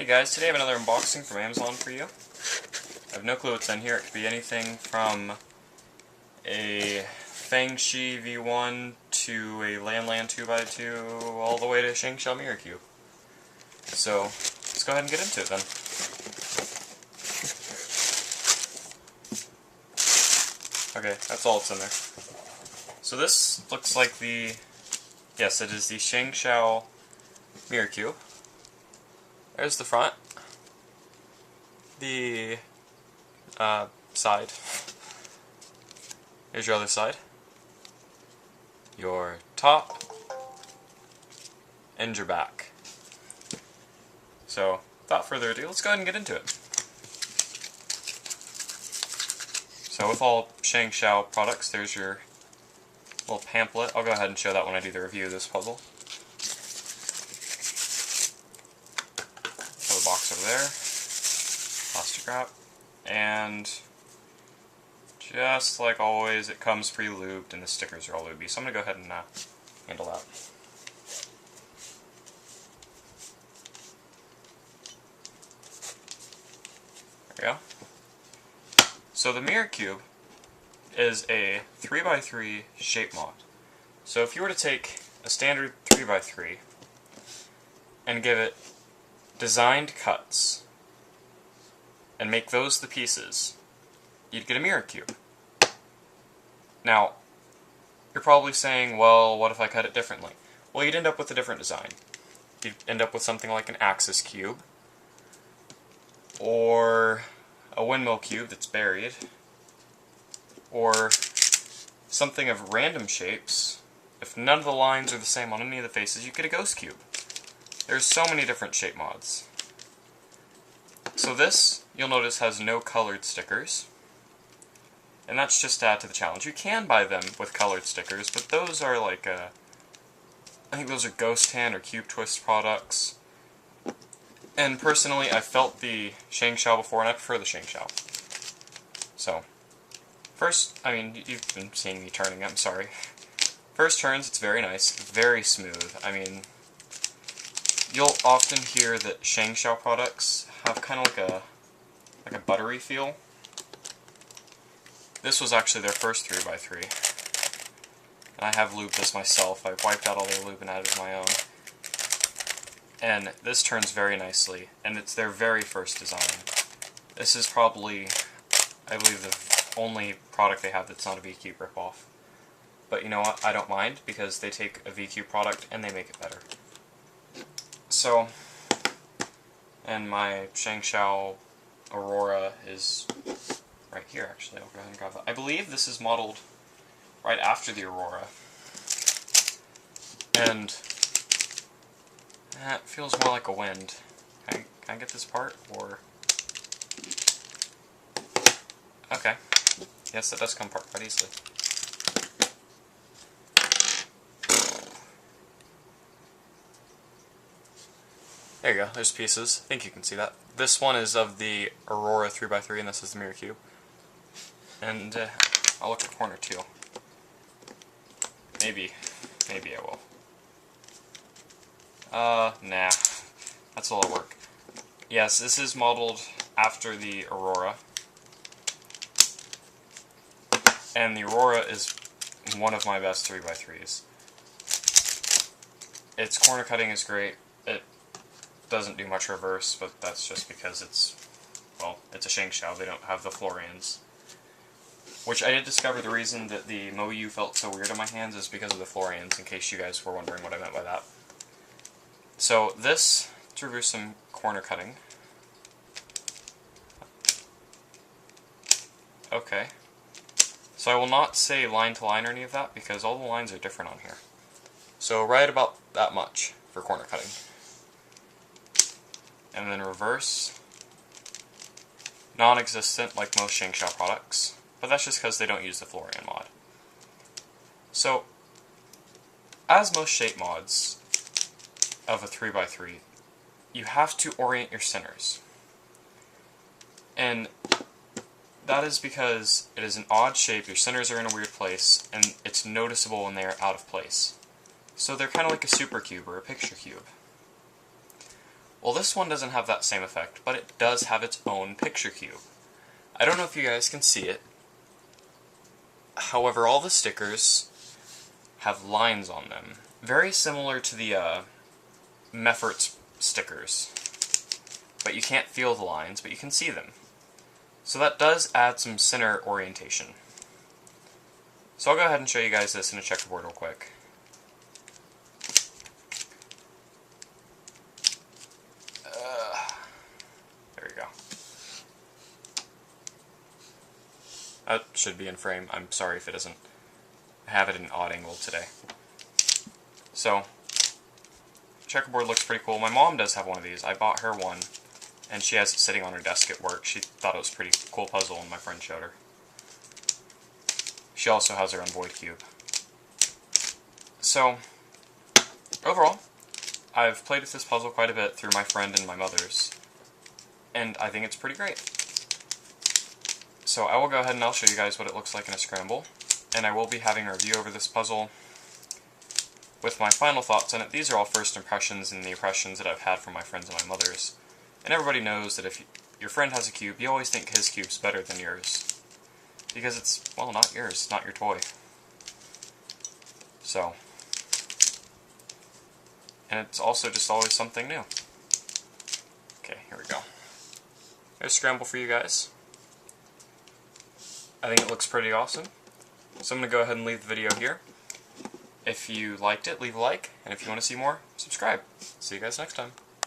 guys, today I have another unboxing from Amazon for you. I have no clue what's in here. It could be anything from a Fangshi V1 to a Lan 2x2 all the way to ShengShou Mirror Cube. So, let's go ahead and get into it then. Okay, that's all that's in there. So this looks like yes, it is the ShengShou Mirror Cube. There's the front, the side, here's your other side, your top, and your back. So, without further ado, let's go ahead and get into it. So with all ShengShou products, there's your little pamphlet. I'll go ahead and show that when I do the review of this puzzle. Box over there, plastic wrap, and just like always it comes pre-lubed and the stickers are all lubey, so I'm going to go ahead and handle that. There we go. So the Mirror Cube is a 3x3 shape mod. So if you were to take a standard 3x3 and give it designed cuts and make those the pieces, you'd get a Mirror Cube. Now, you're probably saying, well, what if I cut it differently? Well, you'd end up with a different design. You'd end up with something like an axis cube, or a windmill cube that's buried, or something of random shapes. If none of the lines are the same on any of the faces, you get a ghost cube. There's so many different shape mods. So this, you'll notice, has no colored stickers. And that's just to add to the challenge. You can buy them with colored stickers, but those are like I think those are Ghost Hand or Cube Twist products. And personally, I felt the ShengShou before, and I prefer the ShengShou. So, first, I mean, you've been seeing me turning it, I'm sorry. First turns, it's very nice, very smooth. I mean, you'll often hear that ShengShou products have kind of like a buttery feel. This was actually their first 3x3. And I have lubed this myself. I wiped out all their lube and added my own. And this turns very nicely, and it's their very first design. This is probably, I believe, the only product they have that's not a V-Cube ripoff. But you know what? I don't mind, because they take a V-Cube product and they make it better. So, and my ShengShou Aurora is right here, actually. I'll go ahead and grab that. I believe this is modeled right after the Aurora. And that feels more like a wind. Can I get this part? Or okay. Yes, that does come apart quite easily. There you go, there's pieces. I think you can see that. This one is of the Aurora 3x3, and this is the Mirror Cube. And I'll look at corner 2. Maybe I will. Nah. That's a lot of work. Yes, this is modeled after the Aurora. And the Aurora is one of my best 3x3s. Its corner cutting is great. It doesn't do much reverse, but that's just because it's a ShengShou. They don't have the Florians. Which I did discover the reason that the Moyu felt so weird on my hands is because of the Florians, in case you guys were wondering what I meant by that. So this, to reverse some corner cutting. Okay. So I will not say line to line or any of that, because all the lines are different on here. So right about that much for corner cutting. And then reverse, non-existent like most ShengShou products, but that's just because they don't use the Florian mod. So, as most shape mods of a 3x3, you have to orient your centers. And that is because it is an odd shape, your centers are in a weird place, and it's noticeable when they are out of place. So they're kind of like a super cube or a picture cube. Well, this one doesn't have that same effect, but it does have its own picture cube. I don't know if you guys can see it. However, all the stickers have lines on them. Very similar to the Mefferts stickers. But you can't feel the lines, but you can see them. So that does add some center orientation. So I'll go ahead and show you guys this in a checkerboard real quick. There we go. That should be in frame. I'm sorry if it isn't. I have it at an odd angle today. So, checkerboard looks pretty cool. My mom does have one of these. I bought her one, and she has it sitting on her desk at work. She thought it was a pretty cool puzzle, and my friend showed her. She also has her own void cube. So, overall, I've played with this puzzle quite a bit through my friend and my mother's, and I think it's pretty great. So I will go ahead and I'll show you guys what it looks like in a scramble, and I will be having a review over this puzzle with my final thoughts on it. These are all first impressions and the impressions that I've had from my friends and my mother's. And everybody knows that if your friend has a cube, you always think his cube's better than yours. Because it's, well, not yours, not your toy. So. And it's also just always something new. Okay, here we go. There's a scramble for you guys. I think it looks pretty awesome. So I'm going to go ahead and leave the video here. If you liked it, leave a like, and if you want to see more, subscribe. See you guys next time.